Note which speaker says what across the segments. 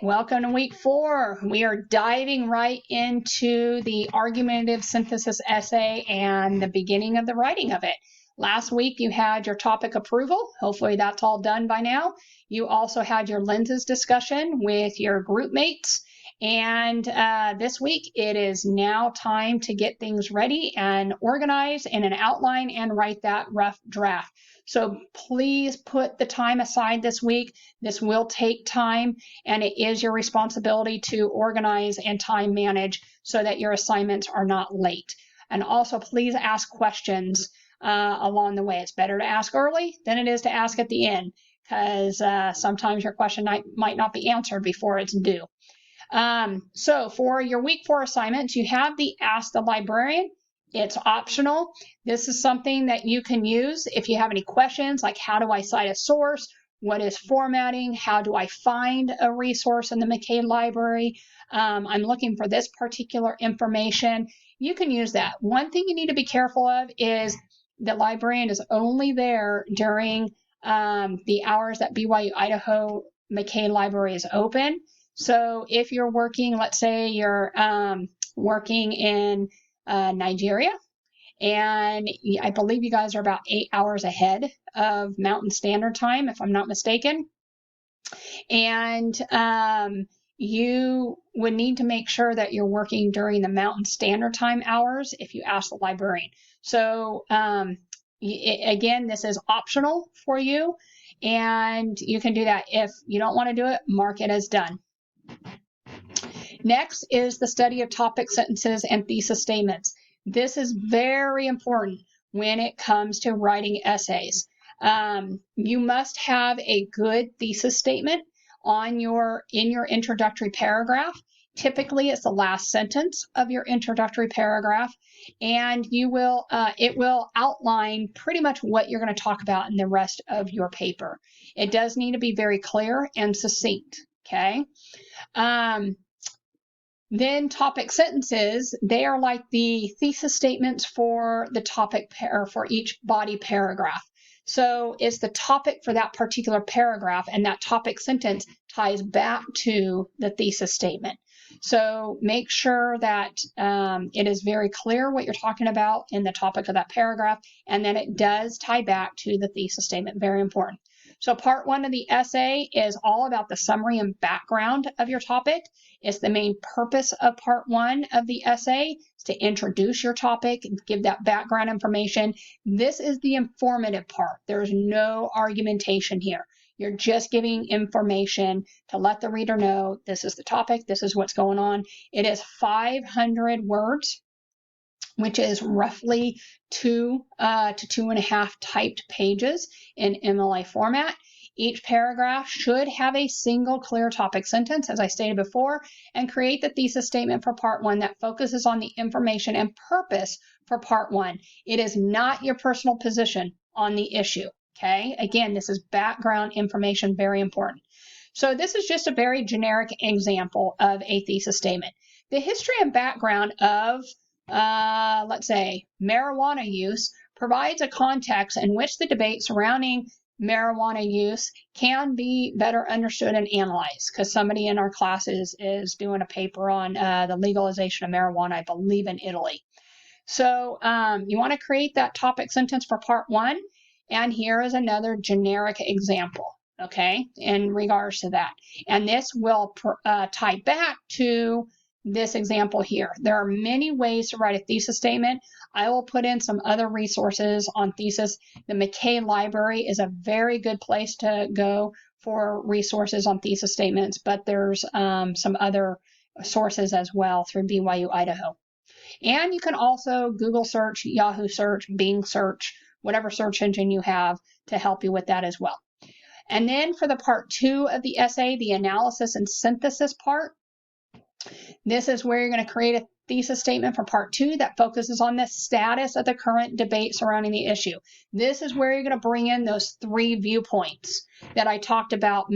Speaker 1: Welcome to week 4. We are diving right into the argumentative synthesis essay and the beginning of the writing of it. Last week you had your topic approval. Hopefully that's all done by now. You also had your lenses discussion with your group mates. And this week it is now time to get things ready and organize in an outline and write that rough draft. So please put the time aside this week. This will take time, and it is your responsibility to organize and time manage so that your assignments are not late. And also please ask questions along the way. It's better to ask early than it is to ask at the end, because sometimes your question might not be answered before it's due. So for your week 4 assignments, you have the Ask the Librarian. It's optional. This is something that you can use if you have any questions, like how do I cite a source? What is formatting? How do I find a resource in the McKay Library? I'm looking for this particular information. You can use that. One thing you need to be careful of is the librarian is only there during the hours that BYU Idaho McKay Library is open. So if you're working, let's say you're working in Nigeria, and I believe you guys are about 8 hours ahead of Mountain Standard Time, if I'm not mistaken. And you would need to make sure that you're working during the Mountain Standard Time hours if you ask the librarian. So again, this is optional for you, and you can do that. If you don't want to do it, mark it as done. Next is the study of topic sentences and thesis statements. This is very important when it comes to writing essays. You must have a good thesis statement in your introductory paragraph. Typically, it's the last sentence of your introductory paragraph, and it will outline pretty much what you're going to talk about in the rest of your paper. It does need to be very clear and succinct. Okay. Then topic sentences, they are like the thesis statements for the topic or for each body paragraph. So it's the topic for that particular paragraph, and that topic sentence ties back to the thesis statement. So make sure that it is very clear what you're talking about in the topic of that paragraph, and then it does tie back to the thesis statement. Very important. So part 1 of the essay is all about the summary and background of your topic. It's the main purpose of part 1 of the essay, is to introduce your topic and give that background information. This is the informative part. There's no argumentation here. You're just giving information to let the reader know this is the topic, this is what's going on. It is 500 words, which is roughly 2 to 2.5 typed pages in MLA format. Each paragraph should have a single clear topic sentence, as I stated before, and create the thesis statement for part 1 that focuses on the information and purpose for part 1. It is not your personal position on the issue. Okay, again, this is background information, very important. So this is just a very generic example of a thesis statement. The history and background of let's say marijuana use provides a context in which the debate surrounding marijuana use can be better understood and analyzed, because somebody in our classes is doing a paper on the legalization of marijuana, I believe in Italy. So you want to create that topic sentence for part 1, and here is another generic example, okay, in regards to that. And this will tie back to this example here. There are many ways to write a thesis statement. I will put in some other resources on thesis. The McKay Library is a very good place to go for resources on thesis statements, but there's some other sources as well through BYU Idaho. And you can also Google search, Yahoo search, Bing search, whatever search engine you have to help you with that as well. And then for the part 2 of the essay, the analysis and synthesis part, this is where you're going to create a thesis statement for part 2 that focuses on the status of the current debate surrounding the issue. This is where you're going to bring in those 3 viewpoints that I talked to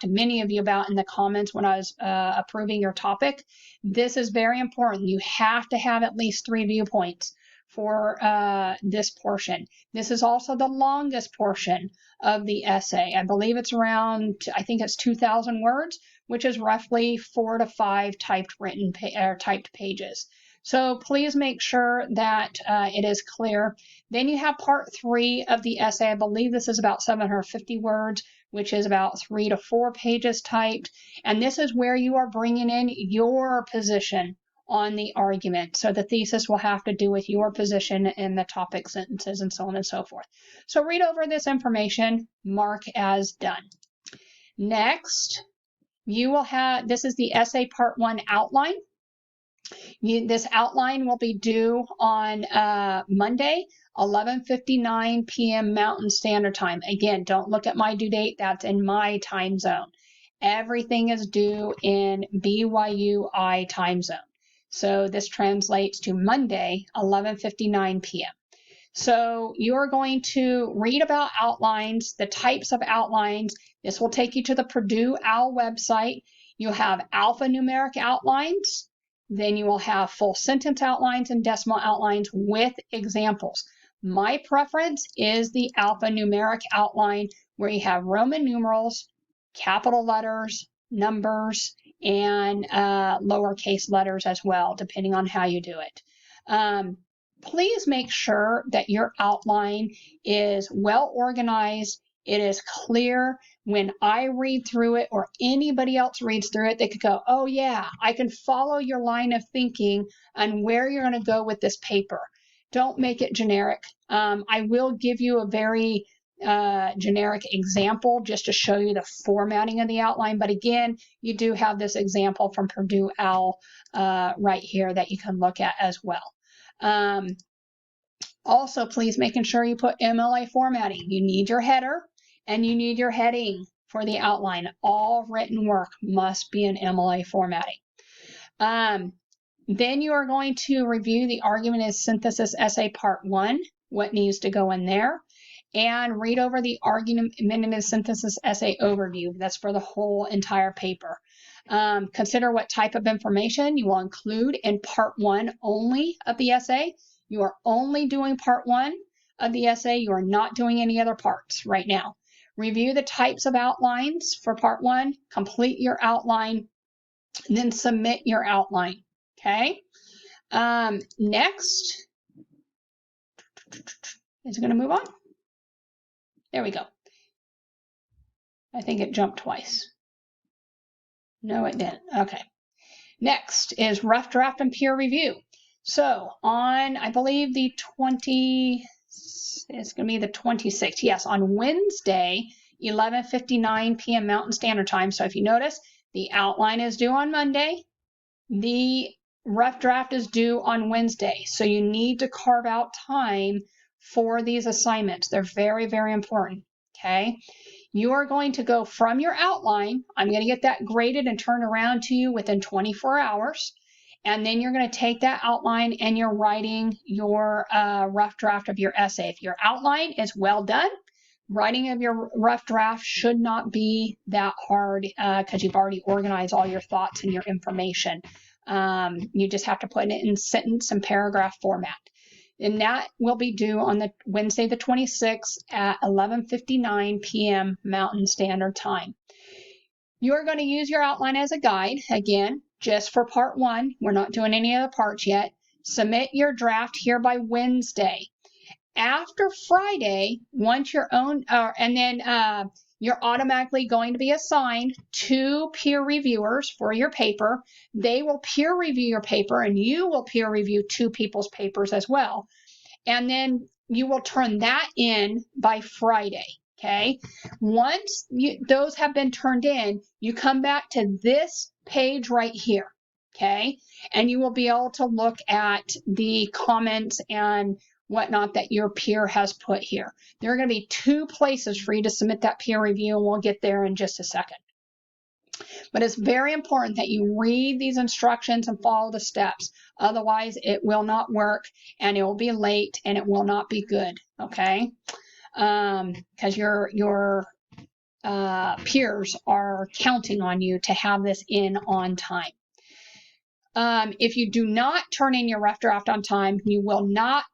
Speaker 1: many of you about in the comments when I was approving your topic. This is very important. You have to have at least 3 viewpoints for this portion. This is also the longest portion of the essay. I believe it's around, I think it's 2,000 words, which is roughly 4 to 5 typed pages. So please make sure that it is clear. Then you have part 3 of the essay. I believe this is about 750 words, which is about 3 to 4 pages typed. And this is where you are bringing in your position on the argument. So the thesis will have to do with your position in the topic sentences and so on and so forth. So read over this information, mark as done. Next, you will have, this is the essay part 1 outline. This outline will be due on Monday, 11:59 p.m. Mountain Standard Time. Again, don't look at my due date. That's in my time zone. Everything is due in BYUI time zone. So this translates to Monday, 11:59 p.m. So you're going to read about outlines, the types of outlines. This will take you to the Purdue OWL website. You'll have alphanumeric outlines. Then you will have full sentence outlines and decimal outlines with examples. My preference is the alphanumeric outline where you have Roman numerals, capital letters, numbers, and lowercase letters as well, depending on how you do it. Please make sure that your outline is well organized. It is clear. When I read through it or anybody else reads through it, they could go, oh yeah, I can follow your line of thinking and where you're going to go with this paper. Don't make it generic. I will give you a very generic example just to show you the formatting of the outline. But again, you do have this example from Purdue OWL right here that you can look at as well. Also, please making sure you put MLA formatting. You need your header and you need your heading for the outline. All written work must be in MLA formatting. Then you are going to review the argument as synthesis essay part 1, what needs to go in there, and read over the argument as synthesis essay overview. That's for the whole entire paper. Consider what type of information you will include in part 1 only of the essay. You are only doing part 1 of the essay. You are not doing any other parts right now. Review the types of outlines for part 1, complete your outline, and then submit your outline. Okay. Next, is it going to move on? There we go. I think it jumped twice. No, it didn't. Okay. Next is rough draft and peer review. So on, I believe it's going to be the 26th. Yes, on Wednesday, 11:59 p.m. Mountain Standard Time. So if you notice, the outline is due on Monday. The rough draft is due on Wednesday. So you need to carve out time for these assignments. They're very, very important. Okay. You are going to go from your outline. I'm going to get that graded and turned around to you within 24 hours. And then you're going to take that outline and you're writing your rough draft of your essay. If your outline is well done, writing of your rough draft should not be that hard because you've already organized all your thoughts and your information. You just have to put it in sentence and paragraph format. And that will be due on the Wednesday the 26th at 11:59 p.m. Mountain Standard Time. You're going to use your outline as a guide, again, just for part 1. We're not doing any other parts yet. Submit your draft here by Wednesday. After Friday, once your own, and then you're automatically going to be assigned 2 peer reviewers for your paper. They will peer review your paper and you will peer review 2 people's papers as well. And then you will turn that in by Friday. Okay. Once those have been turned in, you come back to this page right here. Okay. And you will be able to look at the comments and whatnot that your peer has put here. There are going to be 2 places for you to submit that peer review, and we'll get there in just a second. But it's very important that you read these instructions and follow the steps. Otherwise, it will not work and it will be late and it will not be good. Okay. Because your peers are counting on you to have this in on time. If you do not turn in your rough draft on time, you will not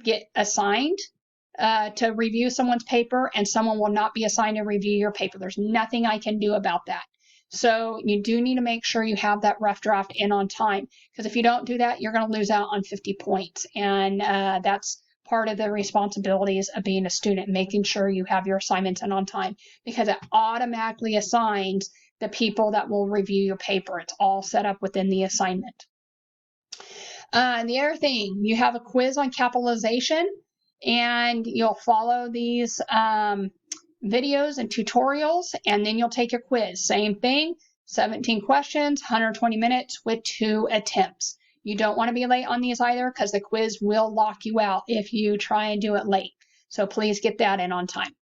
Speaker 1: get assigned to review someone's paper, and someone will not be assigned to review your paper. There's nothing I can do about that. So you do need to make sure you have that rough draft in on time, because if you don't do that, you're going to lose out on 50 points. And that's part of the responsibilities of being a student, making sure you have your assignments in on time, because it automatically assigns the people that will review your paper. It's all set up within the assignment. And the other thing, you have a quiz on capitalization, and you'll follow these videos and tutorials, and then you'll take your quiz. Same thing, 17 questions, 120 minutes with 2 attempts. You don't want to be late on these either, because the quiz will lock you out if you try and do it late. So please get that in on time.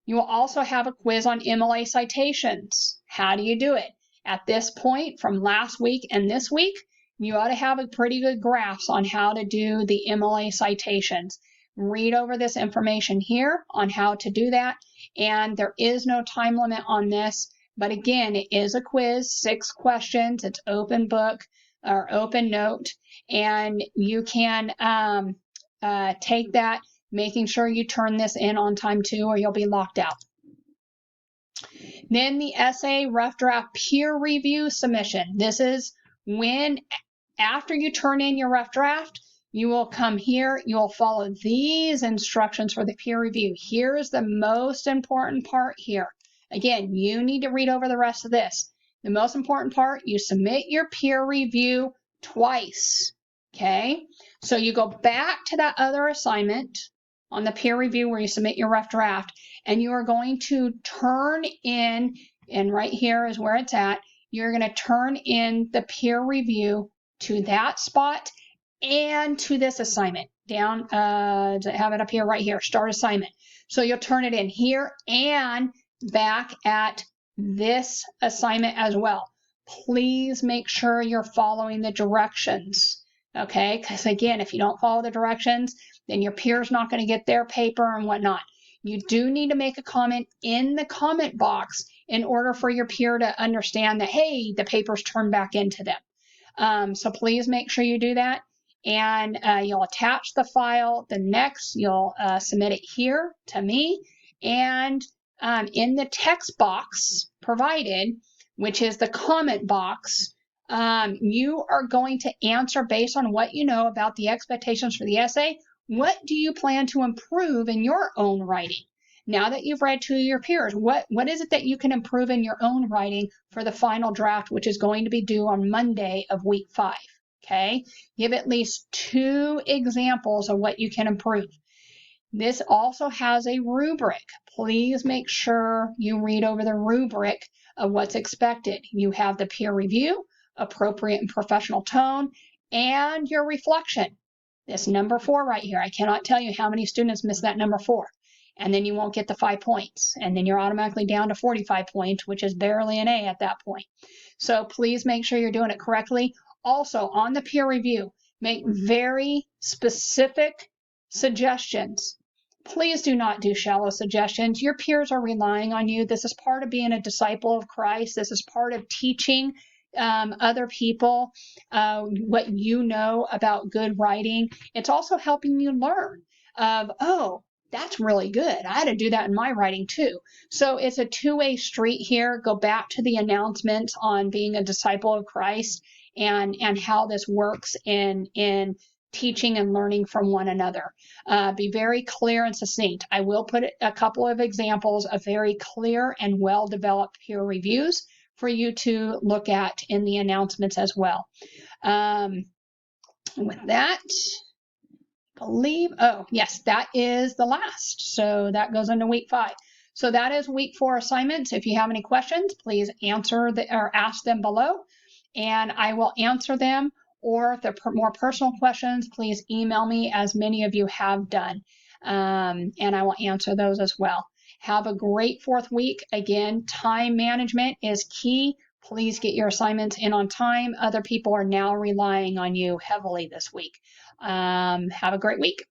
Speaker 1: You will also have a quiz on MLA citations. How do you do it? At this point, from last week and this week, you ought to have a pretty good grasp on how to do the MLA citations. Read over this information here on how to do that, and there is no time limit on this, but again, it is a quiz, 6 questions, it's open book or open note, and you can take that, making sure you turn this in on time too, or you'll be locked out. Then the essay rough draft peer review submission. This is when, after you turn in your rough draft, you will come here, you'll follow these instructions for the peer review. Here's the most important part here. Again, you need to read over the rest of this. The most important part, you submit your peer review twice, okay? So you go back to that other assignment on the peer review where you submit your rough draft, and you are going to turn in, and right here is where it's at, you're going to turn in the peer review to that spot and to this assignment. Down, to have it up here, right here, start assignment. So you'll turn it in here and back at this assignment as well. Please make sure you're following the directions, okay? Because again, if you don't follow the directions, then your peer's not going to get their paper and whatnot. You do need to make a comment in the comment box in order for your peer to understand that, hey, the paper's turned back into them. So please make sure you do that. And you'll attach the file. The next, you'll submit it here to me. And in the text box provided, which is the comment box, you are going to answer based on what you know about the expectations for the essay. What do you plan to improve in your own writing? Now that you've read to your peers, what is it that you can improve in your own writing for the final draft, which is going to be due on Monday of week 5? Okay, give at least 2 examples of what you can improve. This also has a rubric. Please make sure you read over the rubric of what's expected. You have the peer review, appropriate and professional tone, and your reflection. This number 4 right here, I cannot tell you how many students miss that number 4. And then you won't get the 5 points. And then you're automatically down to 45 points, which is barely an A at that point. So please make sure you're doing it correctly. Also, on the peer review, make very specific suggestions. Please do not do shallow suggestions. Your peers are relying on you. This is part of being a disciple of Christ. This is part of teaching other people what you know about good writing. It's also helping you learn of, oh, that's really good. I had to do that in my writing too. So it's a 2-way street here. Go back to the announcements on being a disciple of Christ and how this works in teaching and learning from one another. Be very clear and succinct. I will put a couple of examples of very clear and well-developed peer reviews for you to look at in the announcements as well. With that, oh yes, that is the last. So that goes into week 5. So that is week 4 assignments. If you have any questions, please answer or ask them below, and I will answer them. Or if they're more personal questions, please email me, as many of you have done, and I will answer those as well. Have a great 4th week. Again, time management is key. Please get your assignments in on time. Other people are now relying on you heavily this week. Have a great week.